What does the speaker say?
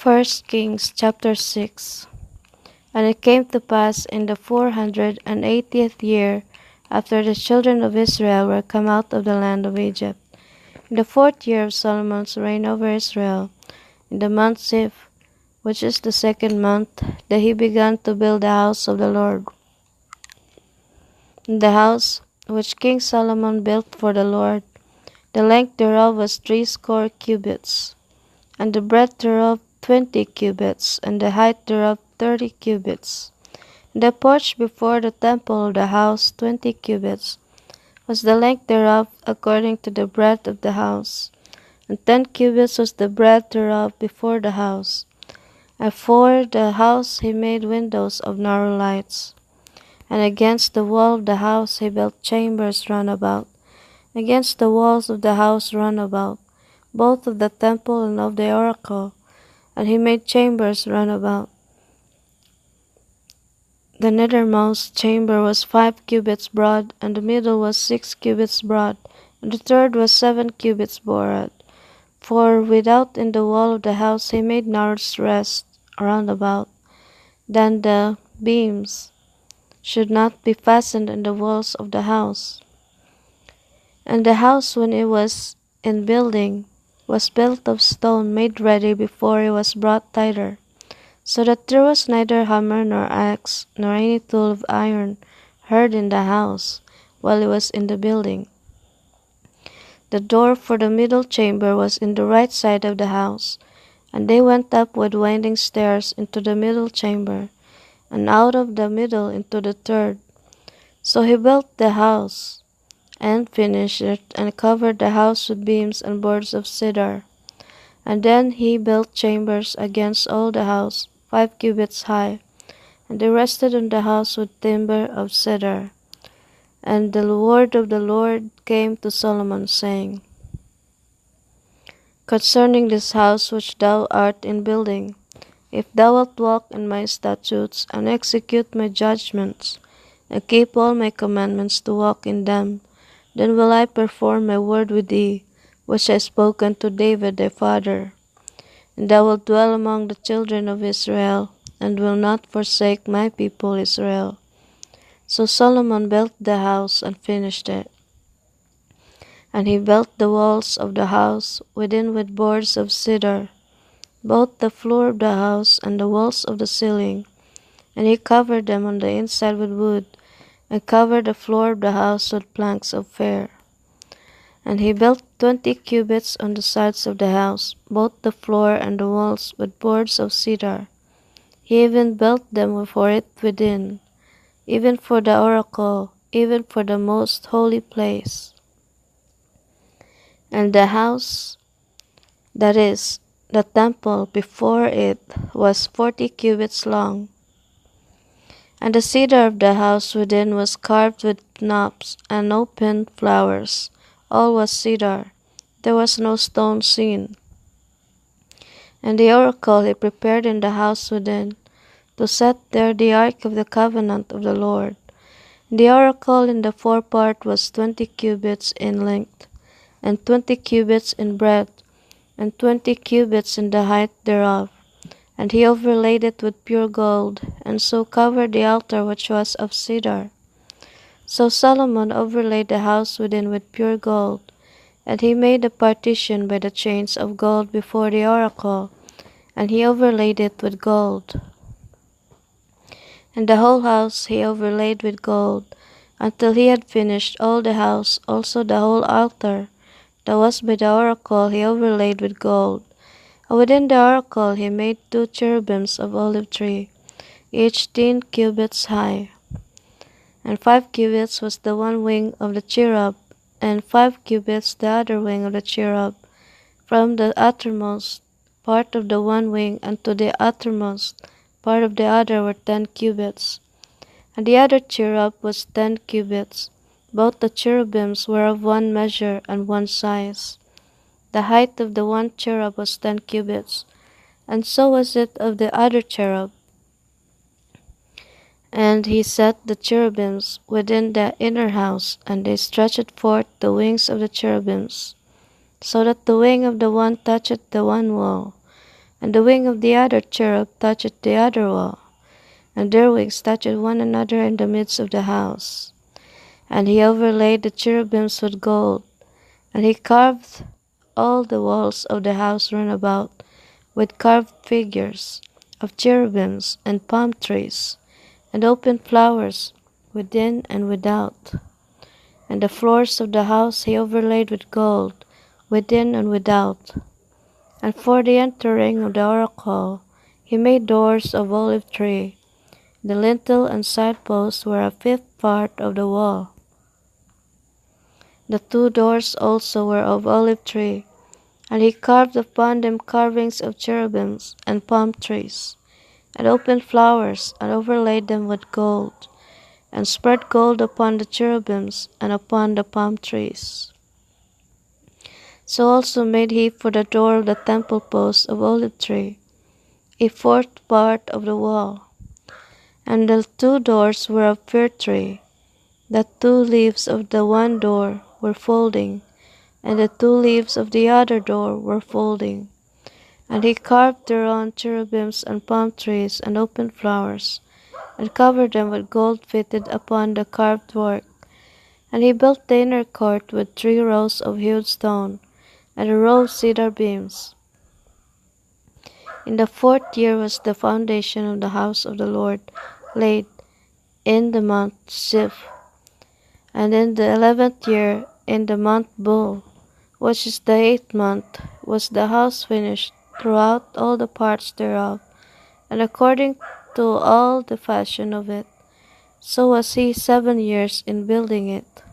First Kings chapter 6. And it came to pass in the 480th year, after the children of Israel were come out of the land of Egypt, in the 4th year of Solomon's reign over Israel, in the month Ziph, which is the 2nd month, that he began to build the house of the Lord. And the house which King Solomon built for the Lord, the length thereof was 60 cubits, and the breadth thereof 20 cubits, and the height thereof 30 cubits. And the porch before the temple of the house 20 cubits was the length thereof according to the breadth of the house, and 10 cubits was the breadth thereof before the house. And for the house he made windows of narrow lights. And against the wall of the house he built chambers round about, against the walls of the house round about, both of the temple and of the oracle. And he made chambers round about. The nethermost chamber was 5 cubits broad, and the middle was 6 cubits broad, and the third was 7 cubits broad. For without in the wall of the house he made narrow rests round about. Then the beams should not be fastened in the walls of the house. And the house, when it was in building, was built of stone made ready before it was brought thither, so that there was neither hammer nor axe nor any tool of iron heard in the house while it was in the building. The door for the middle chamber was in the right side of the house, and they went up with winding stairs into the middle chamber, and out of the middle into the third. So he built the house, and finished it, and covered the house with beams and boards of cedar. And then he built chambers against all the house, 5 cubits high, and they rested on the house with timber of cedar. And the word of the Lord came to Solomon, saying, Concerning this house which thou art in building, if thou wilt walk in my statutes, and execute my judgments, and keep all my commandments to walk in them, then will I perform my word with thee, which I spoke unto David thy father. And thou wilt dwell among the children of Israel, and will not forsake my people Israel. So Solomon built the house and finished it. And he built the walls of the house within with boards of cedar, both the floor of the house and the walls of the ceiling. And he covered them on the inside with wood, and covered the floor of the house with planks of fir. And he built 20 cubits on the sides of the house, both the floor and the walls with boards of cedar. He even built them for it within, even for the oracle, even for the most holy place. And the house, that is, the temple before it, was 40 cubits long. And the cedar of the house within was carved with knops and open flowers. All was cedar. There was no stone seen. And the oracle he prepared in the house within, to set there the ark of the covenant of the Lord. The oracle in the forepart was 20 cubits in length, and 20 cubits in breadth, and 20 cubits in the height thereof. And he overlaid it with pure gold, and so covered the altar which was of cedar. So Solomon overlaid the house within with pure gold, and he made a partition by the chains of gold before the oracle, and he overlaid it with gold. And the whole house he overlaid with gold, until he had finished all the house, also the whole altar that was by the oracle he overlaid with gold. And within the oracle he made 2 cherubims of olive tree, each 10 cubits high. And 5 cubits was the one wing of the cherub, and 5 cubits the other wing of the cherub. From the uttermost part of the one wing unto the uttermost part of the other were 10 cubits. And the other cherub was 10 cubits. Both the cherubims were of one measure and one size. The height of the one cherub was 10 cubits, and so was it of the other cherub. And he set the cherubims within the inner house, and they stretched forth the wings of the cherubims, so that the wing of the one touched the one wall, And the wing of the other cherub touched the other wall, and their wings touched one another in the midst of the house. And he overlaid the cherubims with gold, and he carved all the walls of the house round about with carved figures of cherubims and palm trees, and open flowers within and without. And the floors of the house he overlaid with gold, within and without. And for the entering of the oracle he made doors of olive tree. The lintel and side posts were a fifth part of the wall. The two doors also were of olive tree, and he carved upon them carvings of cherubims and palm trees, and open flowers, and overlaid them with gold, and spread gold upon the cherubims and upon the palm trees. So also made he for the door of the temple posts of olive tree, a fourth part of the wall. And the two doors were of fir tree. The two leaves of the one door were folding, and the two leaves of the other door were folding. And he carved thereon cherubims and palm trees and open flowers, and covered them with gold fitted upon the carved work. And he built the inner court with 3 rows of hewed stone, and a row of cedar beams. In the 4th year was the foundation of the house of the Lord laid in the month Ziv. And in the 11th year, in the month Bul, which is the 8th month, was the house finished throughout all the parts thereof, and according to all the fashion of it. So was he 7 years in building it.